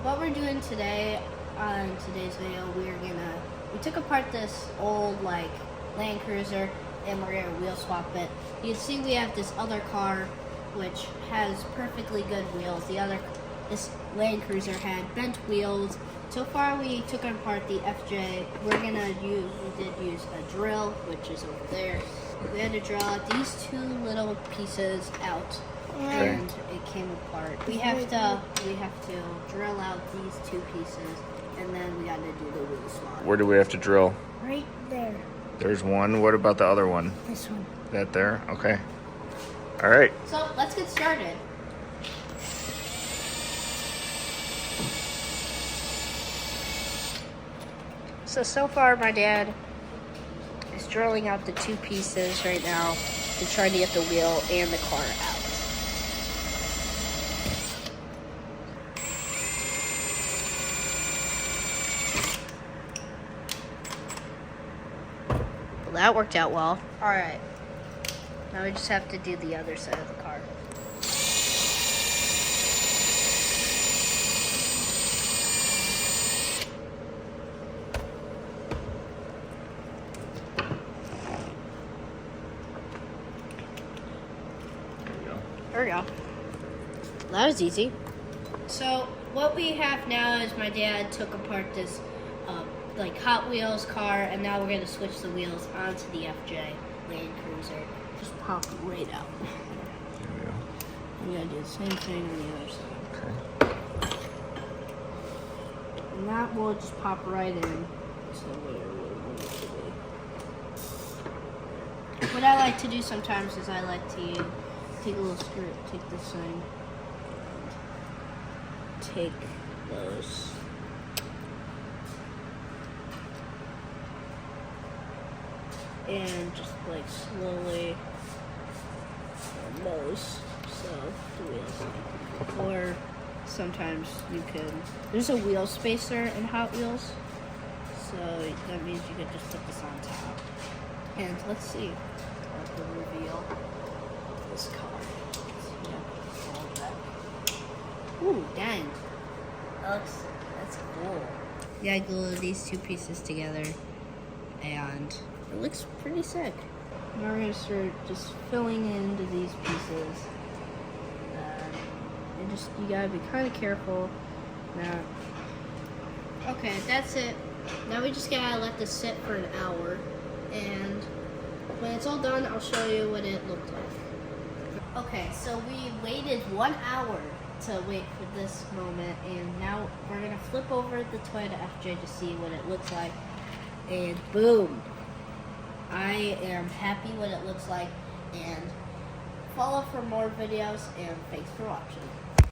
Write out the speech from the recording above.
what we're doing today on today's video, we took apart this old like Land Cruiser and we're gonna wheel swap it. You can see we have this other car which has perfectly good wheels. This Land Cruiser had bent wheels. So far we took apart the FJ. We did use a drill, which is over there. We had to draw these two little pieces out, and it came apart. We have to drill out these two pieces, and then we got to do the wheel swap. Where do we have to drill? Right there. There's one. What about the other one? This one. That there? Okay. All right. So let's get started. So far my dad is drilling out the two pieces right now to try to get the wheel and the car out. Well, that worked out well. All right, now we just have to do the other side of the car. There we go. That was easy. So what we have now is my dad took apart this like Hot Wheels car, and now we're gonna switch the wheels onto the FJ Land Cruiser. Just pop it right out. There we go. I'm gonna do the same thing on the other side. Okay. And that will just pop right in. So where we want it to be. What I like to do sometimes is I like to take a little skirt, take this thing, take those. And just like slowly on those, so the wheels. Or sometimes you can, there's a wheel spacer in Hot Wheels, so that means you could just put this on top. And let's see, like the reveal. This car. Ooh, dang. That's cool. Yeah, I glued these two pieces together and it looks pretty sick. Now we're gonna start just filling into these pieces. And you gotta be kind of careful. Now, okay, that's it. Now we just gotta let this sit for an hour, and when it's all done, I'll show you what it looked like. Okay, so we waited 1 hour to wait for this moment, and now we're gonna flip over the Toyota FJ to see what it looks like, and boom! I am happy what it looks like, and follow for more videos, and thanks for watching.